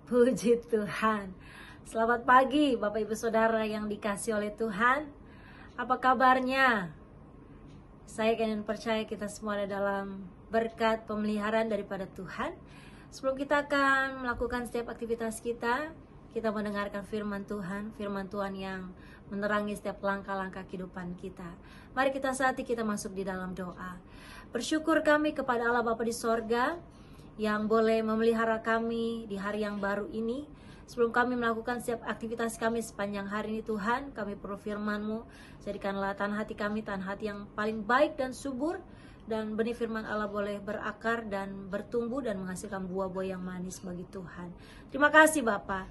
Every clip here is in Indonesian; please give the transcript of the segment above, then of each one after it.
Puji Tuhan. Selamat pagi Bapak Ibu Saudara yang dikasih oleh Tuhan. Apa kabarnya? Saya ingin percaya kita semua ada dalam berkat pemeliharaan daripada Tuhan. Sebelum kita akan melakukan setiap aktivitas kita mendengarkan firman Tuhan yang menerangi setiap langkah-langkah kehidupan kita. Mari kita saat ini kita masuk di dalam doa. Bersyukur kami kepada Allah Bapa di sorga yang boleh memelihara kami di hari yang baru ini. Sebelum kami melakukan setiap aktivitas kami sepanjang hari ini Tuhan, kami perlu firman-Mu. Jadikanlah tanah hati kami, tanah hati yang paling baik dan subur. Dan benih firman Allah boleh berakar dan bertumbuh dan menghasilkan buah-buah yang manis bagi Tuhan. Terima kasih Bapa.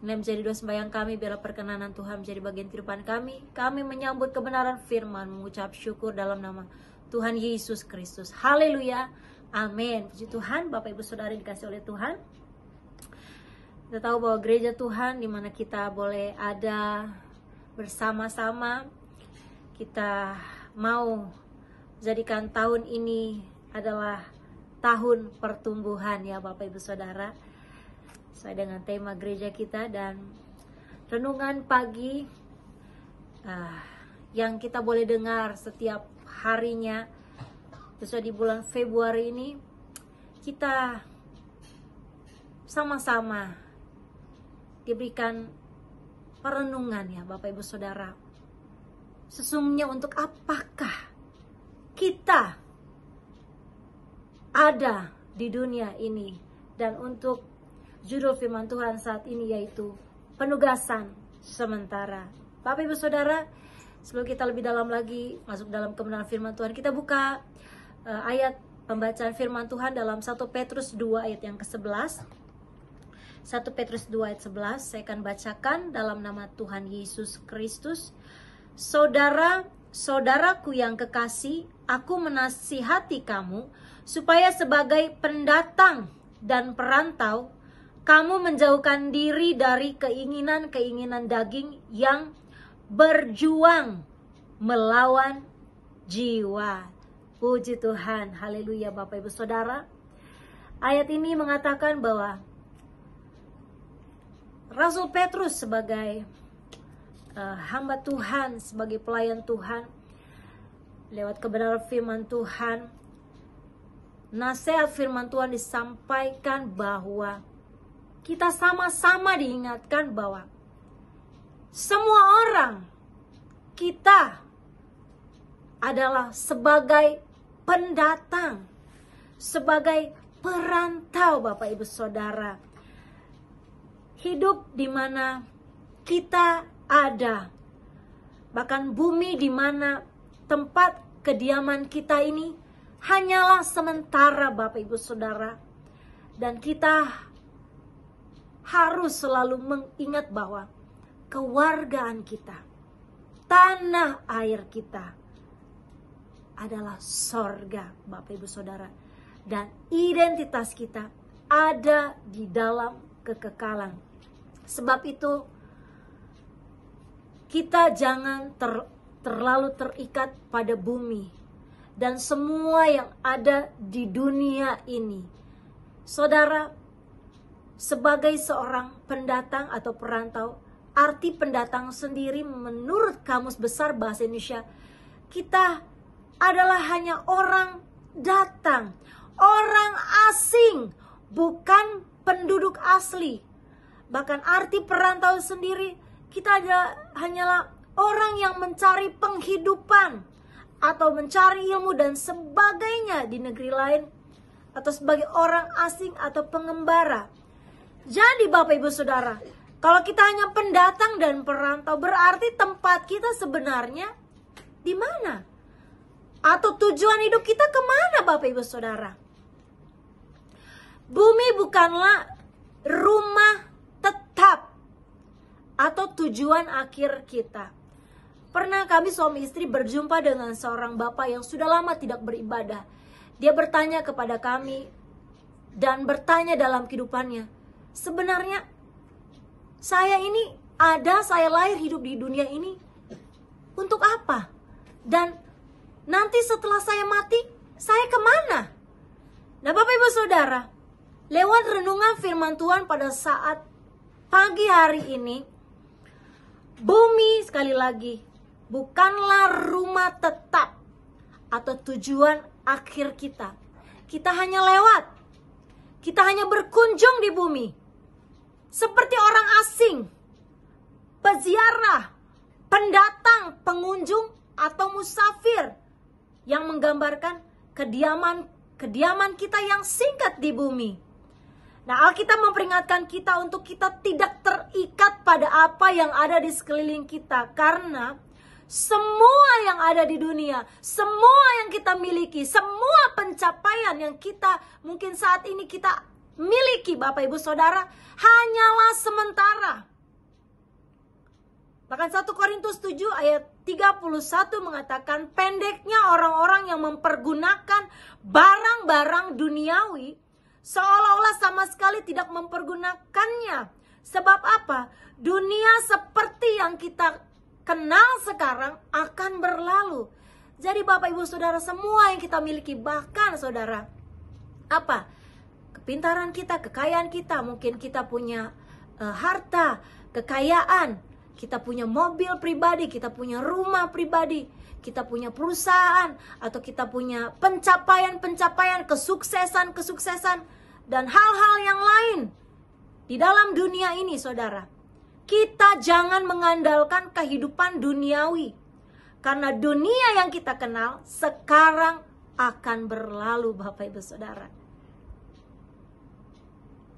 Ini menjadi doa sembahyang kami, biarlah perkenanan Tuhan menjadi bagian kehidupan kami. Kami menyambut kebenaran firman, mengucap syukur dalam nama Tuhan Yesus Kristus. Haleluya. Amin. Puji Tuhan, Bapak Ibu Saudara dikasih oleh Tuhan. Kita tahu bahwa gereja Tuhan di mana kita boleh ada bersama-sama. Kita mau jadikan tahun ini adalah tahun pertumbuhan ya Bapak Ibu Saudara. Sesuai dengan tema gereja kita dan renungan pagi yang kita boleh dengar setiap harinya. Sesuai di bulan Februari ini kita sama-sama diberikan perenungan ya Bapak Ibu Saudara. Sesungguhnya untuk apakah kita ada di dunia ini, dan untuk judul firman Tuhan saat ini yaitu penugasan sementara. Bapak Ibu Saudara, sebelum kita lebih dalam lagi masuk dalam kebenaran firman Tuhan, kita buka ayat pembacaan firman Tuhan dalam 1 Petrus 2 ayat yang ke-11. 1 Petrus 2 ayat 11, saya akan bacakan dalam nama Tuhan Yesus Kristus. Saudaraku yang kekasih, aku menasihati kamu supaya sebagai pendatang dan perantau, kamu menjauhkan diri dari keinginan-keinginan daging yang berjuang melawan jiwa. Puji Tuhan, haleluya Bapak Ibu Saudara. Ayat ini mengatakan bahwa Rasul Petrus sebagai hamba Tuhan, sebagai pelayan Tuhan, lewat kebenaran firman Tuhan, nasihat firman Tuhan disampaikan bahwa kita sama-sama diingatkan bahwa semua orang kita adalah sebagai pendatang, sebagai perantau Bapak Ibu Saudara. Hidup di mana kita ada, bahkan bumi di mana tempat kediaman kita ini hanyalah sementara Bapak Ibu Saudara. Dan kita harus selalu mengingat bahwa kewargaan kita, tanah air kita adalah sorga Bapak Ibu Saudara. Dan identitas kita ada di dalam kekekalan. Sebab itu kita jangan terlalu terikat pada bumi dan semua yang ada di dunia ini. Saudara, sebagai seorang pendatang atau perantau, arti pendatang sendiri menurut Kamus Besar Bahasa Indonesia, kita adalah hanya orang datang, orang asing, bukan penduduk asli. Bahkan arti perantau sendiri, kita hanyalah orang yang mencari penghidupan atau mencari ilmu dan sebagainya di negeri lain, atau sebagai orang asing atau pengembara. Jadi Bapak Ibu Saudara, kalau kita hanya pendatang dan perantau, berarti tempat kita sebenarnya di mana? Atau tujuan hidup kita kemana Bapak Ibu Saudara? Bumi bukanlah rumah tetap atau tujuan akhir kita. Pernah kami suami istri berjumpa dengan seorang bapak yang sudah lama tidak beribadah. Dia bertanya kepada kami dan bertanya dalam kehidupannya, sebenarnya saya lahir hidup di dunia ini untuk apa? Dan nanti setelah saya mati, saya kemana? Nah Bapak Ibu Saudara, lewat renungan firman Tuhan pada saat pagi hari ini, bumi sekali lagi bukanlah rumah tetap atau tujuan akhir kita. Kita hanya lewat, kita hanya berkunjung di bumi seperti orang asing, peziarah, pendatang, pengunjung, atau musafir yang menggambarkan kediaman kita yang singkat di bumi. Nah, Alkitab memperingatkan kita untuk kita tidak terikat pada apa yang ada di sekeliling kita, karena semua yang ada di dunia, semua yang kita miliki, semua pencapaian yang kita mungkin saat ini kita miliki, Bapak Ibu Saudara, hanyalah sementara. Bahkan 1 Korintus 7 ayat 31 mengatakan, pendeknya orang-orang yang mempergunakan barang-barang duniawi seolah-olah sama sekali tidak mempergunakannya. Sebab apa? Dunia seperti yang kita kenal sekarang akan berlalu. Jadi Bapak Ibu Saudara, semua yang kita miliki, bahkan Saudara, apa? Kepintaran kita, kekayaan kita, mungkin kita punya harta, kekayaan, kita punya mobil pribadi, kita punya rumah pribadi, kita punya perusahaan, atau kita punya pencapaian-pencapaian, kesuksesan-kesuksesan, dan hal-hal yang lain di dalam dunia ini, Saudara. Kita jangan mengandalkan kehidupan duniawi, karena dunia yang kita kenal sekarang akan berlalu, Bapak Ibu Saudara.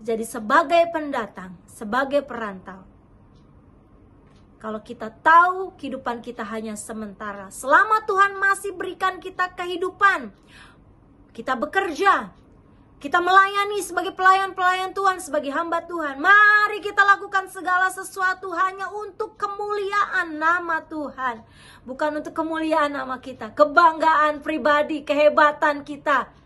Jadi sebagai pendatang, sebagai perantau, kalau kita tahu kehidupan kita hanya sementara, selama Tuhan masih berikan kita kehidupan, kita bekerja, kita melayani sebagai pelayan-pelayan Tuhan, sebagai hamba Tuhan, mari kita lakukan segala sesuatu hanya untuk kemuliaan nama Tuhan. Bukan untuk kemuliaan nama kita, kebanggaan pribadi, kehebatan kita.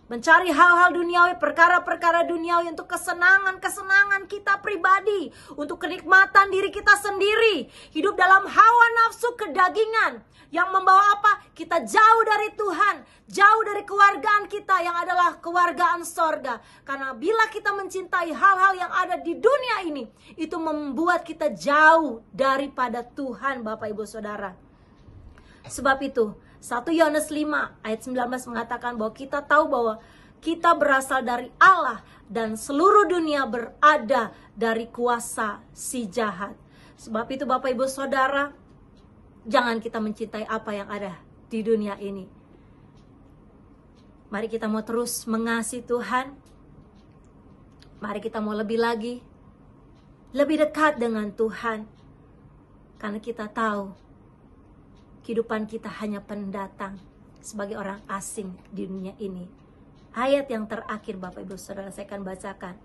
Mencari hal-hal duniawi, perkara-perkara duniawi untuk kesenangan-kesenangan kita pribadi, untuk kenikmatan diri kita sendiri. Hidup dalam hawa nafsu kedagingan yang membawa apa? Kita jauh dari Tuhan, jauh dari kewargaan kita yang adalah kewargaan sorga. Karena bila kita mencintai hal-hal yang ada di dunia ini, itu membuat kita jauh daripada Tuhan, Bapak Ibu Saudara. Sebab itu 1 Yohanes 5 ayat 19 mengatakan bahwa kita tahu bahwa kita berasal dari Allah dan seluruh dunia berada dari kuasa si jahat. Sebab itu Bapak Ibu Saudara, jangan kita mencintai apa yang ada di dunia ini. Mari kita mau terus mengasihi Tuhan. Mari kita mau lebih lagi, lebih dekat dengan Tuhan. Karena kita tahu kehidupan kita hanya pendatang sebagai orang asing di dunia ini. Ayat yang terakhir Bapak Ibu Saudara saya akan bacakan.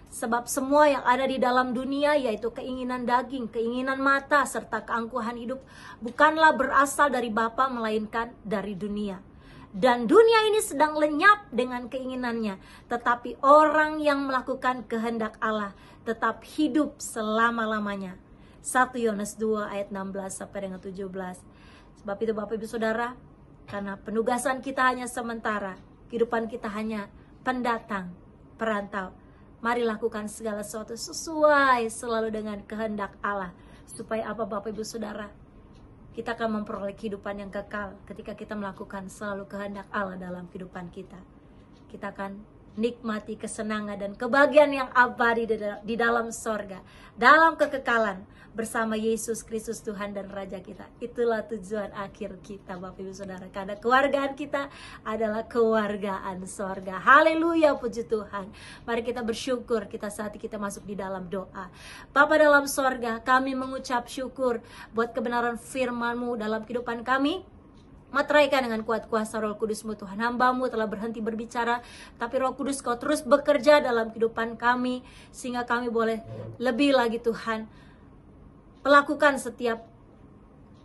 Sebab semua yang ada di dalam dunia, yaitu keinginan daging, keinginan mata, serta keangkuhan hidup, bukanlah berasal dari Bapa melainkan dari dunia. Dan dunia ini sedang lenyap dengan keinginannya. Tetapi orang yang melakukan kehendak Allah tetap hidup selama-lamanya. 1 Yohanes 2 ayat 16 sampai dengan 17. Sebab itu Bapak Ibu Saudara, karena penugasan kita hanya sementara, kehidupan kita hanya pendatang, perantau, mari lakukan segala sesuatu sesuai selalu dengan kehendak Allah. Supaya apa Bapak Ibu Saudara? Kita akan memperoleh kehidupan yang kekal ketika kita melakukan selalu kehendak Allah dalam kehidupan kita. Kita akan nikmati kesenangan dan kebahagiaan yang abadi di dalam sorga, dalam kekekalan bersama Yesus Kristus Tuhan dan Raja kita. Itulah tujuan akhir kita Bapak Ibu Saudara, karena keluargaan kita adalah keluargaan sorga. Haleluya, puji Tuhan. Mari kita bersyukur kita saat kita masuk di dalam doa. Bapa dalam sorga, kami mengucap syukur buat kebenaran firman-Mu dalam kehidupan kami. Materaikan dengan kuat kuasa Roh Kudus-Mu Tuhan. Hamba-Mu telah berhenti berbicara, tapi Roh Kudus Kau terus bekerja dalam kehidupan kami, sehingga kami boleh lebih lagi Tuhan melakukan setiap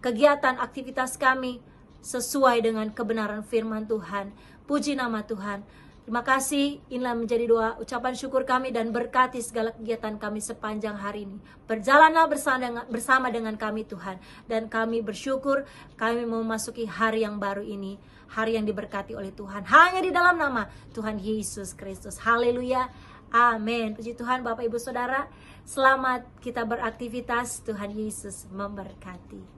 kegiatan aktivitas kami sesuai dengan kebenaran firman Tuhan. Puji nama Tuhan. Terima kasih, inilah menjadi doa ucapan syukur kami dan berkati segala kegiatan kami sepanjang hari ini. Berjalanlah bersama dengan kami Tuhan. Dan kami bersyukur kami memasuki hari yang baru ini. Hari yang diberkati oleh Tuhan. Hanya di dalam nama Tuhan Yesus Kristus. Haleluya. Amin. Puji Tuhan Bapak Ibu Saudara. Selamat kita beraktivitas. Tuhan Yesus memberkati.